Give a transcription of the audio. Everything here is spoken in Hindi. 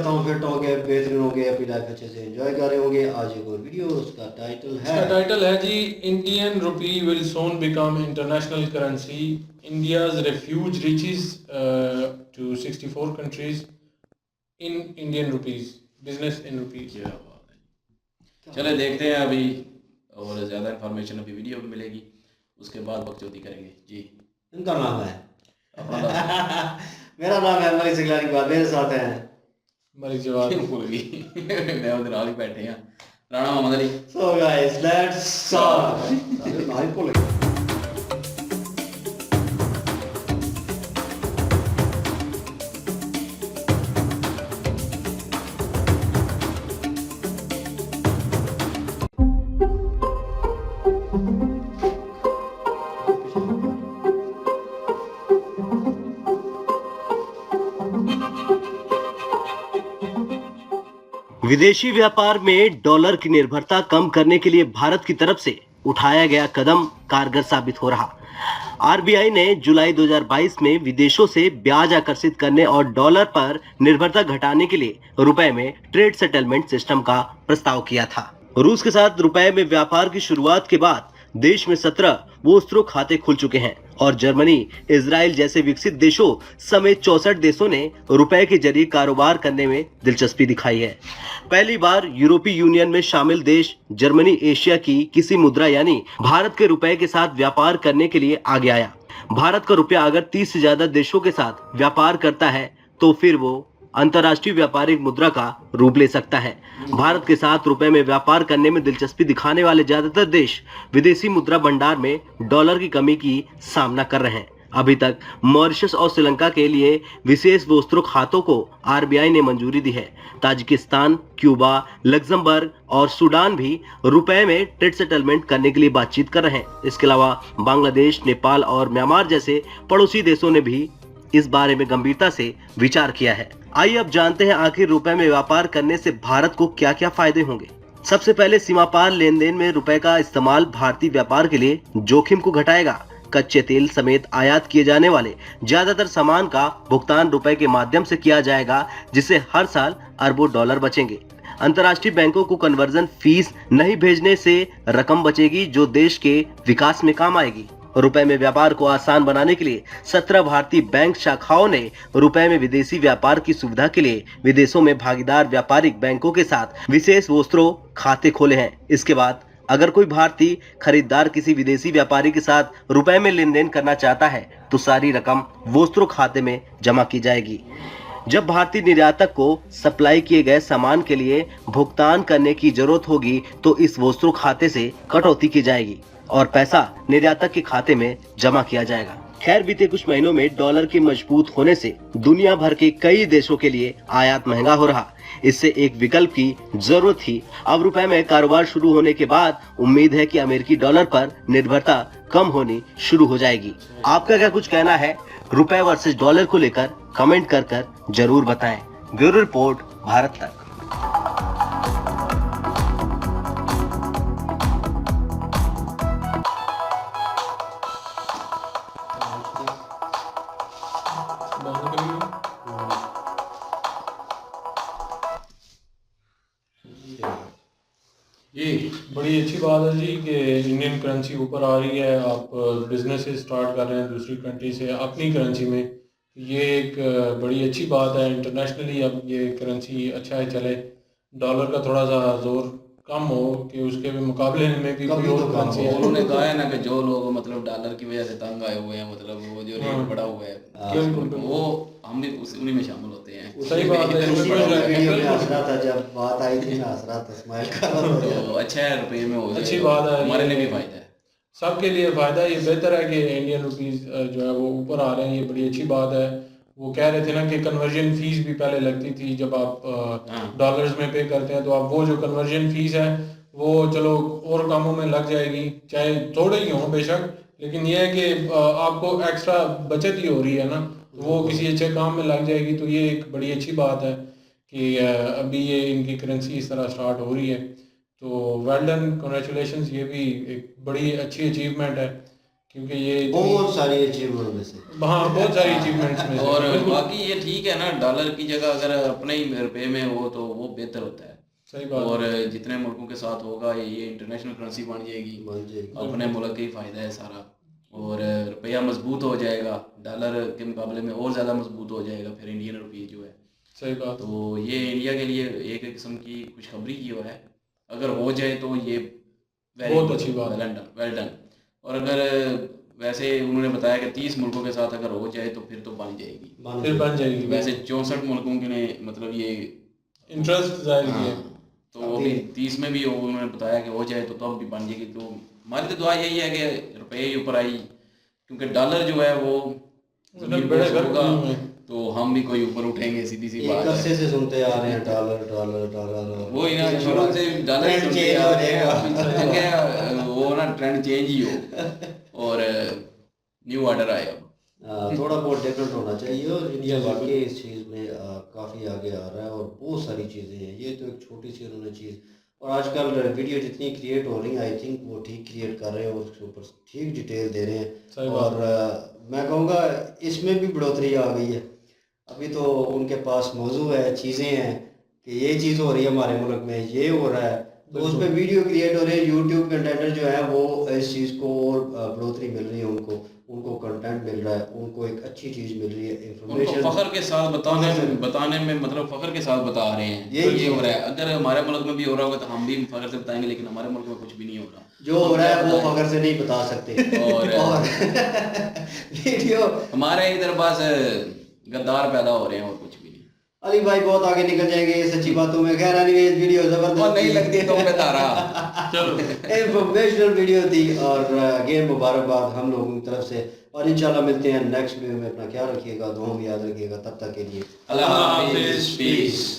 करता हूँ फिट हो गए, बेहतरीन हो गए, अपनी लाइफ अच्छे से एंजॉय कर रहे होंगे। आज एक और वीडियो, उसका टाइटल है जी Indian rupee will soon become international currency, India's refuse reaches to 64 countries in Indian rupees, business in rupees. क्या बात है। चले देखते हैं अभी, और ज़्यादा इन्फॉर्मेशन अभी वीडियो में मिलेगी, उसके बाद बकचोदी करेंगे जी। इनका नाम है अपना नाम मेरा नाम है मलिक सिगलानी इकबाल, मेरे साथ हैं मलिक जवाद। भूल गई मैं उधर आगे बैठे हैं Rana Mohammad Ali. So guys let's start. नाम भूल गया। विदेशी व्यापार में डॉलर की निर्भरता कम करने के लिए भारत की तरफ से उठाया गया कदम कारगर साबित हो रहा। आरबीआई ने जुलाई 2022 में विदेशों से ब्याज आकर्षित करने और डॉलर पर निर्भरता घटाने के लिए रुपए में ट्रेड सेटलमेंट सिस्टम का प्रस्ताव किया था। रूस के साथ रुपए में व्यापार की शुरुआत के बाद देश में 17 वोस्त्रो खाते खुल चुके हैं और जर्मनी, इजराइल जैसे विकसित देशों समेत 64 देशों ने रुपए के जरिए कारोबार करने में दिलचस्पी दिखाई है। पहली बार यूरोपीय यूनियन में शामिल देश जर्मनी एशिया की किसी मुद्रा यानी भारत के रुपए के साथ व्यापार करने के लिए आगे आया। भारत का रुपया अगर 30 से ज्यादा देशों के साथ व्यापार करता है तो फिर वो अंतर्राष्ट्रीय व्यापारिक मुद्रा का रूप ले सकता है। भारत के साथ रुपए में व्यापार करने में दिलचस्पी दिखाने वाले ज्यादातर देश विदेशी मुद्रा भंडार में डॉलर की कमी की सामना कर रहे हैं। अभी तक मॉरिशस और श्रीलंका के लिए विशेष वोस्त्रो खातों को आरबीआई ने मंजूरी दी है। ताजिकिस्तान, क्यूबा, लग्जमबर्ग और सूडान भी रुपए में ट्रेड सेटलमेंट करने के लिए बातचीत कर रहे हैं। इसके अलावा बांग्लादेश, नेपाल और म्यांमार जैसे पड़ोसी देशों ने भी इस बारे में गंभीरता से विचार किया है। आइए अब जानते हैं आखिर रुपए में व्यापार करने से भारत को क्या क्या फायदे होंगे। सबसे पहले सीमा पार लेन देन में रुपए का इस्तेमाल भारतीय व्यापार के लिए जोखिम को घटाएगा। कच्चे तेल समेत आयात किए जाने वाले ज्यादातर सामान का भुगतान रुपए के माध्यम से किया जाएगा, जिससे हर साल अरबों डॉलर बचेंगे। अंतर्राष्ट्रीय बैंकों को कन्वर्जन फीस नहीं भेजने से रकम बचेगी, जो देश के विकास में काम आएगी। रुपए में व्यापार को आसान बनाने के लिए 17 भारतीय बैंक शाखाओं ने रुपए में विदेशी व्यापार की सुविधा के लिए विदेशों में भागीदार व्यापारिक बैंकों के साथ विशेष वोस्त्रो खाते खोले हैं। इसके बाद अगर कोई भारतीय खरीदार किसी विदेशी व्यापारी के साथ रुपए में लेन देन करना चाहता है तो सारी रकम वोस्त्रो खाते में जमा की जाएगी। जब भारतीय निर्यातक को सप्लाई किए गए सामान के लिए भुगतान करने की जरूरत होगी तो इस वोस्त्रो खाते से कटौती की जाएगी और पैसा निर्यातक के खाते में जमा किया जाएगा। खैर, बीते कुछ महीनों में डॉलर के मजबूत होने से दुनिया भर के कई देशों के लिए आयात महंगा हो रहा। इससे एक विकल्प की जरूरत थी। अब रुपए में कारोबार शुरू होने के बाद उम्मीद है कि अमेरिकी डॉलर पर निर्भरता कम होनी शुरू हो जाएगी। आपका क्या कुछ कहना है रुपए वर्सेस डॉलर को लेकर? कमेंट कर जरूर बताएं। ब्यूरो रिपोर्ट, भारत तक। ये बड़ी अच्छी बात है जी कि इंडियन करेंसी ऊपर आ रही है। आप बिजनेस स्टार्ट कर रहे हैं दूसरी कंट्री से अपनी करेंसी में, ये एक बड़ी अच्छी बात है। इंटरनेशनली अब ये करेंसी अच्छा है चले, डॉलर का थोड़ा सा जोर कम हो कि उसके भी मुकाबले में भी कोई और करेंसी है। उन्होंने कहा है ना कि जो लोग मतलब डॉलर की वजह से तंग आए हुए हैं, मतलब वो जो रेट बढ़ा हुआ है, वो हम भी उन्हीं में शामिल होते हैं। सही बात है। जब बात आई थी मैं हंस रहा था, स्माइल कर रहा था। तो अच्छा है, रुपये में हो जाए, अच्छी बात है, हमारे लिए भी फायदा है, सबके लिए फायदा है। ये बेहतर है कि इंडियन रुपीस जो है वो ऊपर आ रहे हैं, ये बड़ी अच्छी बात है। वो कह रहे थे ना कि कन्वर्जन फीस भी पहले लगती थी, जब आप डॉलर्स में पे करते हैं तो आप वो जो कन्वर्जन फीस है वो चलो और कामों में लग जाएगी, चाहे थोड़े ही हों बेशक, लेकिन ये है कि आपको एक्स्ट्रा बचत ही हो रही है ना, तो वो किसी अच्छे काम में लग जाएगी। तो ये एक बड़ी अच्छी बात है कि अभी ये इनकी करेंसी इस तरह स्टार्ट हो रही है। तो वेल डन, कॉन्ग्रेचुलेशंस, ये भी एक बड़ी अच्छी अचीवमेंट है क्योंकि ये बहुत सारी अचीवमेंट में से हाँ बहुत सारी अचीवमेंट्स में से और बिल्कुल बाकी ये ठीक है ना, डॉलर की जगह अगर अपने ही रुपए में हो तो वो बेहतर होता है। सही बात और जितने मुल्कों के साथ होगा ये इंटरनेशनल करेंसी बन जाएगी, बन जाएगी। अपने मुल्क का ही फायदा है सारा, और रुपया मजबूत हो जाएगा, डॉलर के मुकाबले में और ज़्यादा मजबूत हो जाएगा फिर इंडियन रुपये जो है। सही बात। तो ये इंडिया के लिए एक किस्म की खुशखबरी की हुआ है, अगर हो जाए तो ये बहुत अच्छी बात है। Well done. और अगर वैसे उन्होंने बताया कि 30 मुल्कों के साथ अगर हो जाए तो फिर तो बन जाएगी, फिर बन जाएगी। वैसे 64 मुल्कों के ने मतलब ये इंटरेस्ट जाहिर किया। तो अभी 30 में भी उन्होंने बताया कि हो जाए तो तब भी बन जाएगी। तो हमारी तो दुआ यही है कि रुपये ही ऊपर आई, क्योंकि डॉलर जो है वो मतलब बड़े होगा तो हम भी कोई ऊपर उठेंगे, सीधी सी बात है। से सुनते आ रहे हैं डॉलर डॉलर डॉलर, वो ही ना शुरू से डॉलर ट्रेंड सुनते चेंज आ हो रहे हैं, जाएगा। वो ना ट्रेंड चेंज ही हो और न्यू ऑर्डर आए अब। थोड़ा बहुत डिफरेंट होना चाहिए। और इंडिया वाकई इस चीज़ में काफ़ी आगे आ रहा है और बहुत सारी चीज़ें हैं। ये तो एक छोटी सी उन्होंने चीज़, और आजकल वीडियो जितनी क्रिएट हो रही हैं आई थिंक वो ठीक क्रिएट कर रहे हैं और उसके ऊपर ठीक डिटेल दे रहे हैं। और मैं कहूँगा इसमें भी बढ़ोतरी आ गई है। अभी तो उनके पास मौजू है, चीज़ें हैं कि ये चीज़ हो रही है हमारे मुल्क में, ये हो रहा है, तो उस पर वीडियो क्रिएट हो रहे हैं। यूट्यूब कंटेंटर जो है वो इस चीज़ को और बढ़ोतरी मिल रही है, उनको कंटेंट मिल रहा है, उनको एक अच्छी चीज़ मिल रही है, इंफॉर्मेशन फखर के साथ बताने में मतलब फखर के साथ बता रहे हैं ये हो रहा है। अगर हमारे मुल्क में भी हो रहा होगा तो हम भी फखर से बताएंगे, लेकिन हमारे मुल्क में कुछ भी नहीं हो रहा। जो हो रहा है वो फखर से नहीं बता सकते। और वीडियो हमारे इधर बस गद्दार पैदा हो रहे हैं और कुछ भी नहीं। अली भाई बहुत आगे निकल जाएंगे सच्ची बातों में। खैर एनीवेज वीडियो जबरदस्त नहीं लगती तो मैं तारा चलो इंफॉर्मेशनल वीडियो थी। और अगेन मुबारकबाद हम लोगों की तरफ से, और इंशाल्लाह मिलते हैं नेक्स्ट वीडियो में। अपना ख्याल रखिएगा, दुआ में याद रखिएगा। तब तक के लिए अल्लाह हाफिज़, पीस।